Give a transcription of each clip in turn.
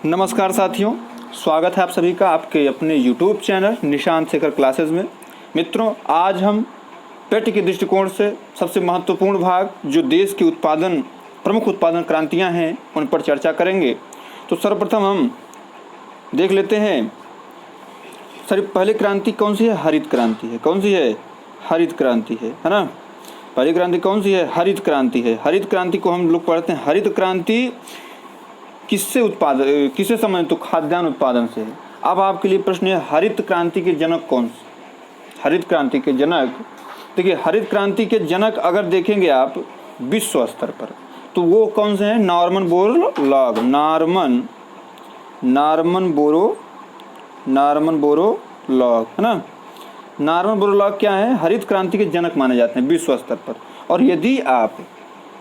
नमस्कार साथियों, स्वागत है आप सभी का आपके अपने YouTube channel Nishant Shekhar classes में। मित्रों, आज हम पेट के दृष्टिकोण से सबसे महत्वपूर्ण भाग जो देश की प्रमुख उत्पादन क्रांतियां हैं उन पर चर्चा करेंगे। तो सर्वप्रथम हम देख लेते हैं पहली क्रांति कौन सी है? हरित क्रांति है। कौन सी है? हरित क्रांति है ना। पहली क्रांति कौन सी है? हरित क्रांति है। हरित क्रांति को हम लोग पढ़ते हैं। हरित क्रांति किससे संबंधित? तो खाद्यान्न उत्पादन से है। अब आपके लिए प्रश्न है, हरित क्रांति के जनक कौन से? हरित क्रांति के जनक, देखिए हरित क्रांति के जनक अगर देखेंगे आप विश्व स्तर पर तो वो कौन से हैं? नॉर्मन बोरलॉग, नॉर्मन बोरलॉग है ना। नॉर्मन बोरलॉग क्या है? हरित क्रांति के जनक माने जाते हैं विश्व स्तर पर। और यदि आप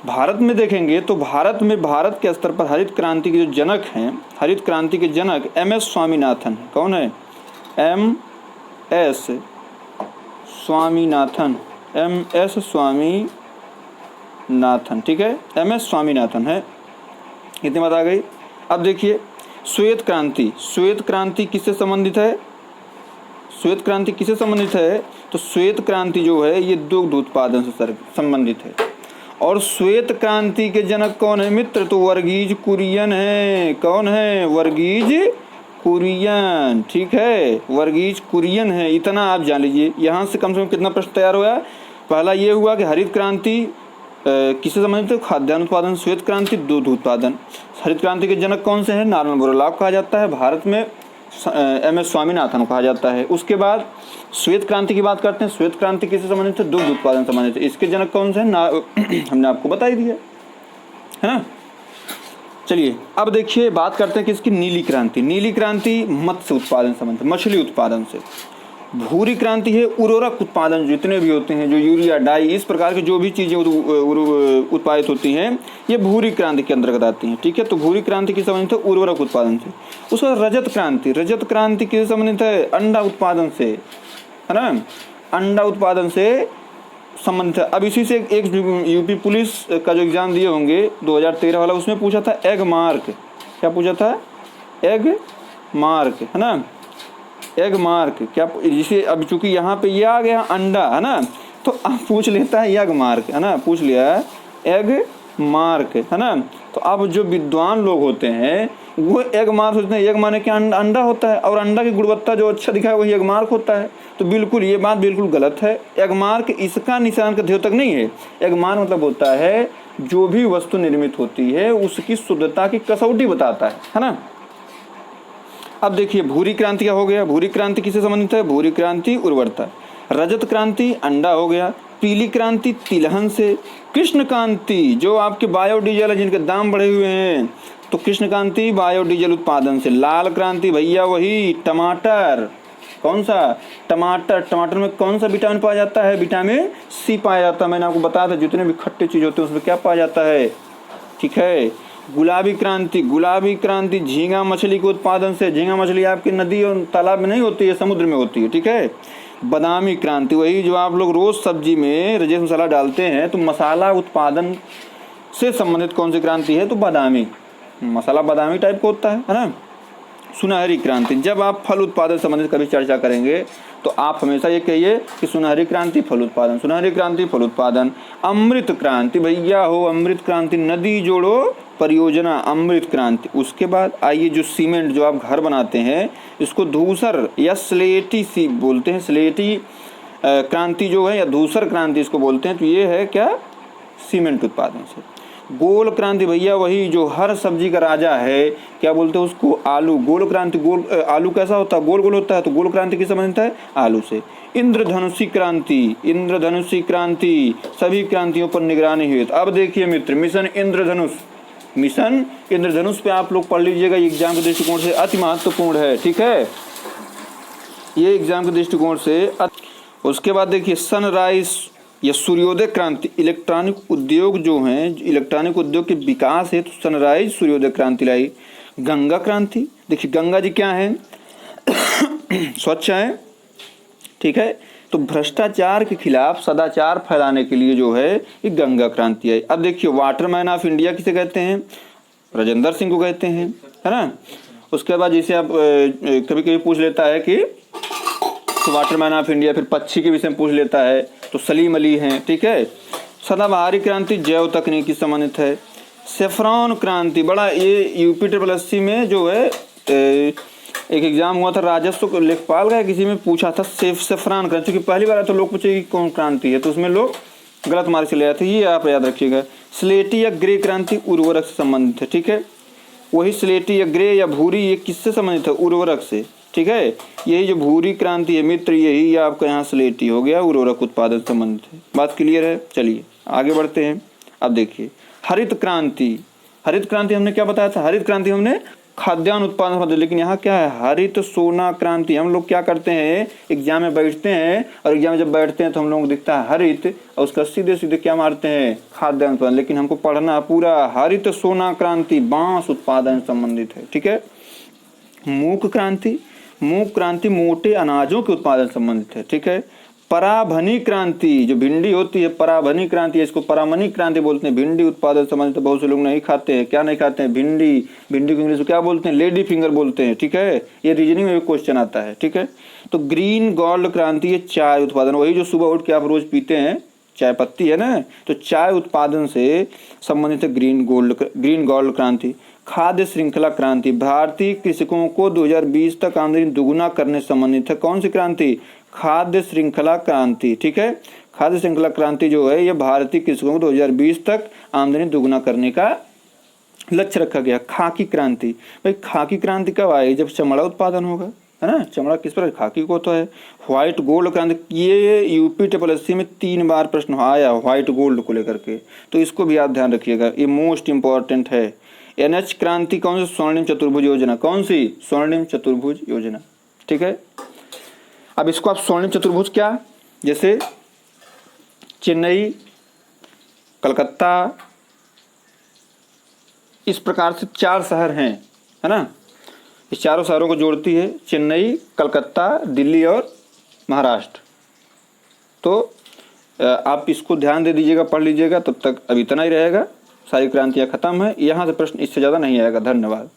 भारत में देखेंगे तो भारत के स्तर पर हरित क्रांति के जो जनक हैं, हरित क्रांति के जनक MS स्वामीनाथन है। कौन है? MS स्वामीनाथन, ठीक है, MS स्वामीनाथन है। इतनी बात आ गई। अब देखिए श्वेत क्रांति किससे संबंधित है? श्वेत क्रांति किससे संबंधित है? तो श्वेत क्रांति जो है ये दुग्ध उत्पादन से संबंधित है। और श्वेत क्रांति के जनक कौन है मित्र? तो वर्गीज कुरियन है। कौन है? वर्गीज कुरियन, ठीक है, वर्गीज कुरियन है। इतना आप जान लीजिए। यहाँ से कम कितना प्रश्न तैयार हुआ? पहला ये हुआ कि हरित क्रांति किससे संबंधित है? खाद्यान्न उत्पादन। श्वेत क्रांति दूध उत्पादन। हरित क्रांति के जनक कौन से हैं? नॉर्मन बोरलॉग कहा जाता है, भारत में MS स्वामीनाथन कहा जाता है। उसके बाद श्वेत क्रांति की बात करते हैं। श्वेत क्रांति किससे संबंधित है? दुग्ध उत्पादन संबंधित है। इसके जनक कौन से हैं? हमने आपको बता ही दिया है ना। चलिए अब देखिए बात करते हैं किसकी? नीली क्रांति मत्स्य उत्पादन संबंधित, मछली उत्पादन से। भूरी क्रांति है उर्वरक उत्पादन, जितने भी होते हैं, जो यूरिया, डाई, इस प्रकार की जो भी चीज़ें उत्पादित होती हैं ये भूरी क्रांति के अंतर्गत आती हैं, ठीक है। तो भूरी क्रांति किससे संबंधित है? उर्वरक उत्पादन से। उसके बाद रजत क्रांति किससे संबंधित है? अंडा उत्पादन से, है ना, अंडा उत्पादन से संबंधित है। अब इसी से एक यूपी पुलिस का जो एग्जाम दिए होंगे 2013 वाला, उसमें पूछा था एग मार्क। क्या पूछा था? एग मार्क, है ना। एग मार्क क्या, जिसे अब चूंकि यहाँ पे ये आ गया अंडा, है ना, तो अब पूछ लेता है एग मार्क, है ना, पूछ लिया एग मार्क, है ना। तो अब जो विद्वान लोग होते हैं वो एग मार्क सोचते हैं एग माने क्या? अंडा होता है, और अंडा की गुणवत्ता जो अच्छा दिखा है वही एग मार्क होता है। तो बिल्कुल ये बात बिल्कुल गलत है। एग मार्क इसका निशान का द्योतक नहीं है। एग मार्क मतलब होता है जो भी वस्तु निर्मित होती है उसकी शुद्धता की कसौटी बताता है ना। अब देखिए भूरी क्रांति क्या हो गया? भूरी क्रांति किससे संबंधित है? भूरी क्रांति उर्वरता। रजत क्रांति अंडा हो गया। पीली क्रांति तिलहन से। कृष्ण क्रांति जो आपके बायोडीजल है, जिनके दाम बढ़े हुए हैं, तो कृष्ण क्रांति बायोडीजल उत्पादन से। लाल क्रांति भैया वही टमाटर। कौन सा? टमाटर में कौन सा विटामिन पाया जाता है? विटामिन C पाया जाता है। मैंने आपको बताया था जितने भी खट्टे चीज होते हैं उसमें क्या पाया जाता है, ठीक है। गुलाबी क्रांति झींगा मछली के उत्पादन से। झींगा मछली आपकी नदी और तालाब में नहीं होती है, समुद्र में होती है, ठीक है। बादामी क्रांति वही जो आप लोग रोज सब्जी में रजेश मसाला डालते हैं, तो मसाला उत्पादन से संबंधित कौन सी क्रांति है? तो बादामी, मसाला बादामी टाइप का होता है ना। सुनहरी क्रांति, जब आप फल उत्पादन संबंधित कभी चर्चा करेंगे तो आप हमेशा ये कहिए कि सुनहरी क्रांति फल उत्पादन, सुनहरी क्रांति फल उत्पादन। अमृत क्रांति भैया हो, अमृत क्रांति नदी जोड़ो परियोजना, अमृत क्रांति। उसके बाद आइए जो सीमेंट जो आप घर बनाते हैं इसको धूसर या स्लेटी सी बोलते हैं, स्लेटी क्रांति जो है या धूसर क्रांति इसको बोलते हैं। तो ये है क्या? सीमेंट उत्पादन से। गोल क्रांति भैया वही जो हर सब्जी का राजा है, क्या बोलते हैं उसको? आलू। गोल क्रांति, आलू कैसा होता है? गोल गोल होता है। तो गोल क्रांति किससे संबंधित है? आलू से। इंद्रधनुषी क्रांति सभी क्रांतियों पर निगरानी हुई। अब देखिए मित्र, मिशन इंद्रधनुष पे आप लोग पढ़ लीजिएगा। एग्जाम के दृष्टिकोण से अति महत्वपूर्ण है, ठीक है, ये एग्जाम के दृष्टिकोण से। उसके बाद देखिए सनराइज या सूर्योदय क्रांति। इलेक्ट्रॉनिक उद्योग जो हैं, इलेक्ट्रॉनिक उद्योग के विकास है तो सनराइज सूर्योदय क्रांति लाई। गंगा क्रांति, देखिए गंगा जी क्या है? स्वच्छ है, ठीक है। तो भ्रष्टाचार के खिलाफ सदाचार फैलाने के लिए जो है ये गंगा क्रांति आई। अब देखिए वाटरमैन ऑफ इंडिया किसे कहते हैं? राजेंद्र सिंह को कहते हैं, है ना। उसके बाद जैसे आप कभी कभी पूछ लेता है कि वाटरमैन ऑफ इंडिया, फिर पक्षी के विषय में पूछ लेता है तो सलीम अली हैं, ठीक है। सदाबहारी क्रांति जैव तकनीक से संबंधित है। सेफ्रॉन क्रांति, बड़ा ये यूपी ट्रिपल में जो है एक एग्जाम हुआ था राजस्व लेखपाल का, किसी में पूछा था सेफ्रॉन क्रांति, क्योंकि पहली बार आया तो लोग पूछे कि कौन क्रांति है, तो उसमें लोग गलत मार्क से ले आए थे, ये आप याद रखिएगा। स्लेटी या ग्रे क्रांति उर्वरक से संबंधित है, ठीक है। वही स्लेटी या ग्रे या भूरी, ये किससे संबंधित है? उर्वरक से, ठीक है। यही जो भूरी क्रांति है मित्र, यही आपका यहाँ स्लेटी हो गया, उर्वरक उत्पादन से संबंधित है। बात क्लियर है? चलिए आगे बढ़ते हैं। अब देखिए हरित क्रांति, हरित क्रांति हमने क्या बताया था? हरित क्रांति हमने खाद्यान्न उत्पादन, लेकिन यहाँ क्या है? हरित सोना क्रांति। हम लोग क्या करते हैं, एग्जाम में बैठते हैं और एग्जाम में जब बैठते हैं तो हम लोगों को दिखता है हरित और उसका सीधे सीधे क्या मारते हैं? खाद्यान्न उत्पादन। लेकिन हमको पढ़ना पूरा हरित सोना क्रांति बांस उत्पादन संबंधित है, ठीक है। मूक क्रांति, मूक क्रांति मोटे अनाजों के उत्पादन संबंधित है, ठीक है। पराभनी क्रांति, जो भिंडी होती है पराभनी क्रांति, इसको परामनी क्रांति बोलते हैं। भिंडी उत्पादन संबंधित बहुत से लोग नहीं खाते हैं। क्या नहीं खाते हैं? भिंडी। भिंडी को इंग्लिश में क्या बोलते हैं? लेडी फिंगर बोलते हैं, ठीक है। ये रीजनिंग में भी क्वेश्चन आता है, ठीक है। तो ग्रीन गोल्ड क्रांति, ये चाय उत्पादन, वही जो सुबह उठ के आप रोज पीते हैं, चाय पत्ती है ना, तो चाय उत्पादन से संबंधित है ग्रीन गोल्ड क्रांति। खाद्य श्रृंखला क्रांति, भारतीय कृषकों को 2020 तक आमदनी दुगुना करने से संबंधित है। कौन सी क्रांति? खाद्य श्रृंखला क्रांति, ठीक है। खाद्य श्रृंखला क्रांति जो है ये भारतीय कृषकों को 2020 तक आमदनी दुगुना करने का लक्ष्य रखा गया। खाकी क्रांति, भाई खाकी क्रांति कब आई? जब चमड़ा उत्पादन होगा, है ना। चमड़ा किस पर? खाकी को तो है। व्हाइट गोल्ड क्रांति, ये यूपी ट्रिपल में 3 बार प्रश्न आया व्हाइट गोल्ड को लेकर के, तो इसको भी आप ध्यान रखिएगा, ये मोस्ट इंपॉर्टेंट है। NH क्रांति कौन सी? स्वर्णिम चतुर्भुज योजना। कौन सी? स्वर्णिम चतुर्भुज योजना, ठीक है। अब इसको आप स्वर्णिम चतुर्भुज क्या, जैसे चेन्नई, कलकत्ता, इस प्रकार से 4 शहर हैं, है ना। इस चारों शहरों को जोड़ती है चेन्नई, कलकत्ता, दिल्ली और महाराष्ट्र। तो आप इसको ध्यान दे दीजिएगा, पढ़ लीजिएगा। तब तक अब इतना ही रहेगा, सारी क्रांतियाँ खत्म है। यहाँ से प्रश्न इससे ज़्यादा नहीं आएगा। धन्यवाद।